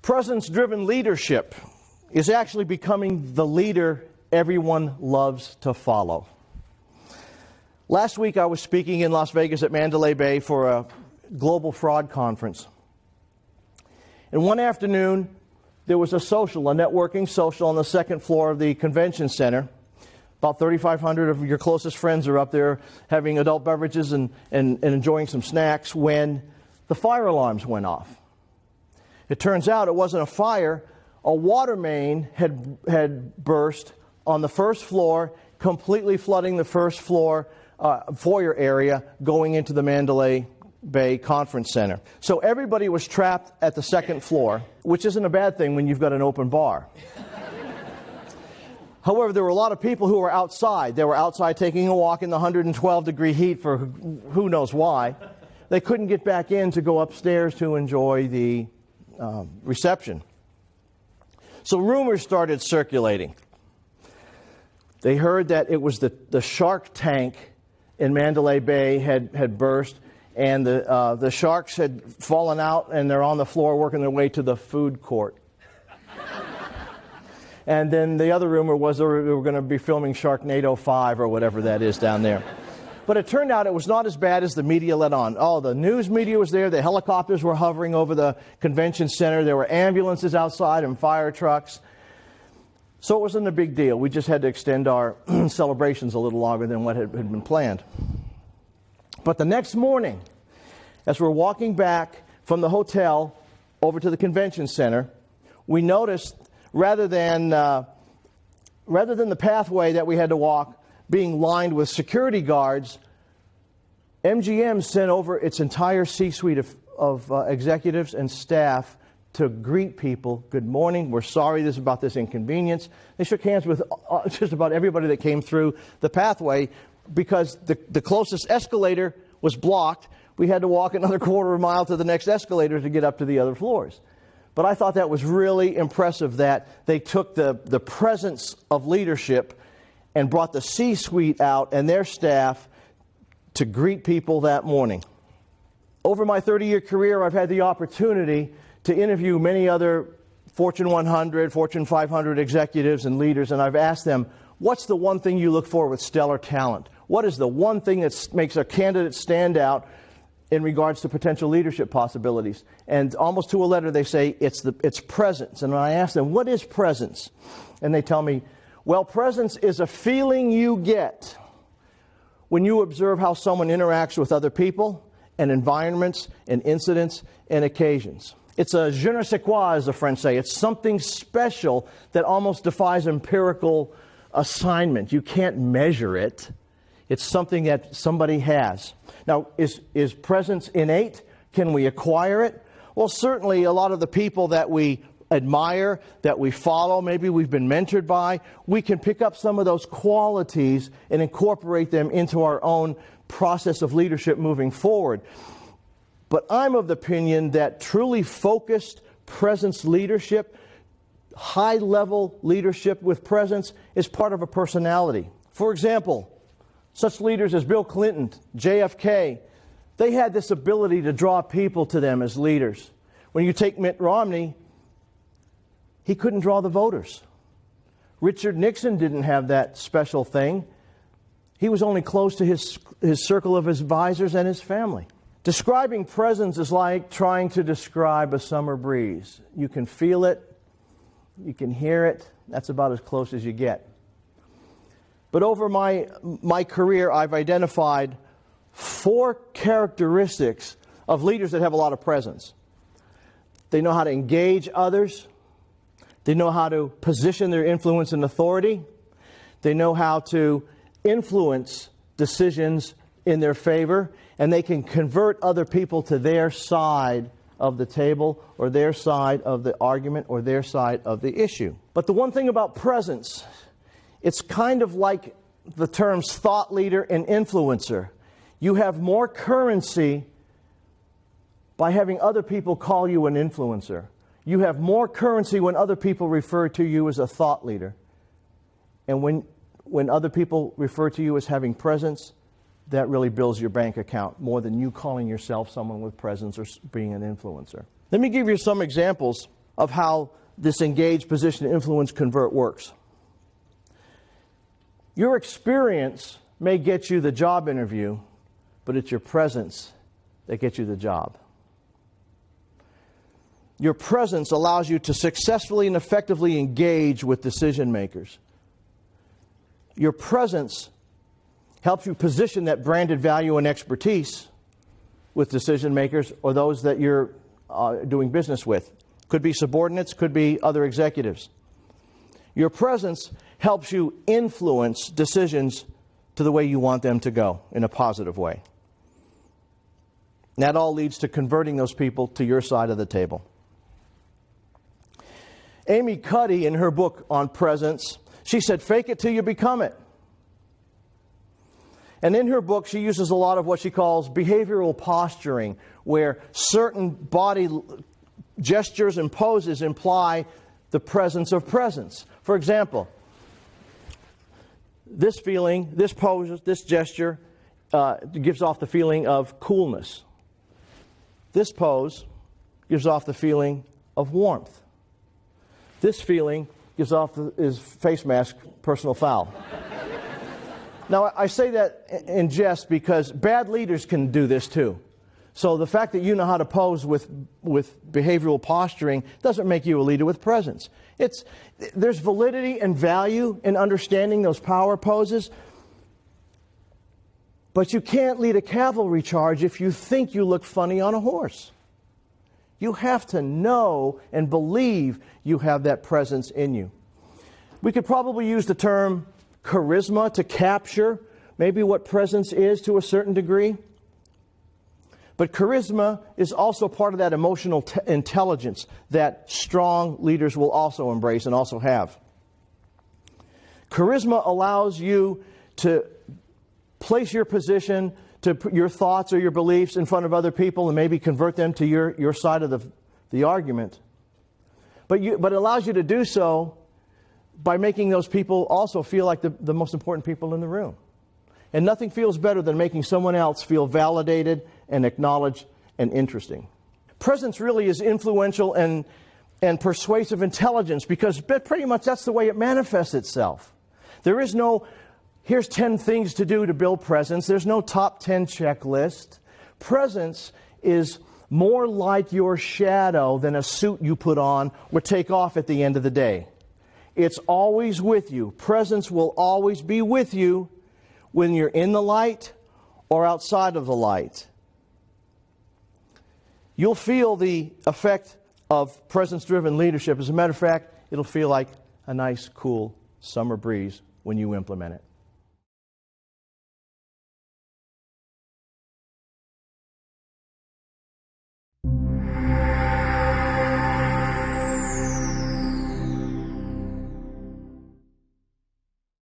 Presence-driven leadership is actually becoming the leader everyone loves to follow. Last week I was speaking in Las Vegas at Mandalay Bay for a global fraud conference. And one afternoon there was a networking social on the second floor of the convention center. About 3,500 of your closest friends are up there having adult beverages and enjoying some snacks when the fire alarms went off. It turns out it wasn't a fire. A water main had burst on the first floor, completely flooding the first floor foyer area going into the Mandalay Bay Conference Center. So everybody was trapped at the second floor, which isn't a bad thing when you've got an open bar. However, there were a lot of people who were outside. They were outside taking a walk in the 112-degree heat for who knows why. They couldn't get back in to go upstairs to enjoy the reception. So rumors started circulating. They heard that it was the shark tank in Mandalay Bay had burst, and the sharks had fallen out, and they're on the floor working their way to the food court. And then the other rumor was they were going to be filming Sharknado 5 or whatever that is down there. But it turned out it was not as bad as the media let on. Oh, the news media was there. The helicopters were hovering over the convention center. There were ambulances outside and fire trucks. So it wasn't a big deal. We just had to extend our celebrations a little longer than what had been planned. But the next morning, as we're walking back from the hotel over to the convention center, we noticed rather than the pathway that we had to walk being lined with security guards, MGM sent over its entire C-suite of executives and staff to greet people. Good morning. We're sorry about this inconvenience. They shook hands with just about everybody that came through the pathway because the closest escalator was blocked. We had to walk another quarter of a mile to the next escalator to get up to the other floors. But I thought that was really impressive that they took the presence of leadership and brought the C-suite out and their staff to greet people that morning. Over my 30-year career, I've had the opportunity to interview many other Fortune 100, Fortune 500 executives and leaders, and I've asked them, what's the one thing you look for with stellar talent? What is the one thing that makes a candidate stand out in regards to potential leadership possibilities? And almost to a letter they say it's presence. And when I ask them, what is presence? And they tell me, well, presence is a feeling you get when you observe how someone interacts with other people and environments and incidents and occasions. It's a je ne sais quoi, as the French say. It's something special that almost defies empirical assignment. You can't measure it. It's something that somebody has. Now, is presence innate? Can we acquire it? Well, certainly a lot of the people that we admire, that we follow, maybe we've been mentored by, we can pick up some of those qualities and incorporate them into our own process of leadership moving forward. But I'm of the opinion that truly focused presence leadership, high-level leadership with presence, is part of a personality. For example, such leaders as Bill Clinton, JFK, they had this ability to draw people to them as leaders. When you take Mitt Romney, he couldn't draw the voters. Richard Nixon didn't have that special thing. He was only close to his circle of advisors and his family. Describing presence is like trying to describe a summer breeze. You can feel it, you can hear it, that's about as close as you get. But over my career, I've identified 4 characteristics of leaders that have a lot of presence. They know how to engage others. They know how to position their influence and authority. They know how to influence decisions in their favor. And they can convert other people to their side of the table or their side of the argument or their side of the issue. But the one thing about presence, it's kind of like the terms thought leader and influencer. You have more currency by having other people call you an influencer. You have more currency when other people refer to you as a thought leader. And when other people refer to you as having presence, that really builds your bank account more than you calling yourself someone with presence or being an influencer. Let me give you some examples of how this engaged position, influence, convert works. Your experience may get you the job interview, but it's your presence that gets you the job. Your presence allows you to successfully and effectively engage with decision makers. Your presence helps you position that branded value and expertise with decision makers or those that you're doing business with. Could be subordinates, could be other executives. Your presence helps you influence decisions to the way you want them to go in a positive way. And that all leads to converting those people to your side of the table. Amy Cuddy, in her book on presence, she said, fake it till you become it. And in her book, she uses a lot of what she calls behavioral posturing, where certain body gestures and poses imply the presence of presence. For example, this feeling, this pose, this gesture gives off the feeling of coolness. This pose gives off the feeling of warmth. This feeling gives off his face mask, personal foul. Now, I say that in jest because bad leaders can do this too. So the fact that you know how to pose with behavioral posturing doesn't make you a leader with presence. There's validity and value in understanding those power poses, but you can't lead a cavalry charge if you think you look funny on a horse. You have to know and believe you have that presence in you. We could probably use the term charisma to capture maybe what presence is to a certain degree. But charisma is also part of that emotional intelligence that strong leaders will also embrace and also have. Charisma allows you to place your position, to put your thoughts or your beliefs in front of other people and maybe convert them to your side of the argument. But it allows you to do so by making those people also feel like the most important people in the room. And nothing feels better than making someone else feel validated and acknowledged and interesting. Presence really is influential and persuasive intelligence because pretty much that's the way it manifests itself. There is no, here's 10 things to do to build presence. There's no top 10 checklist. Presence is more like your shadow than a suit you put on or take off at the end of the day. It's always with you. Presence will always be with you when you're in the light or outside of the light. You'll feel the effect of presence-driven leadership. As a matter of fact, it'll feel like a nice, cool summer breeze when you implement it.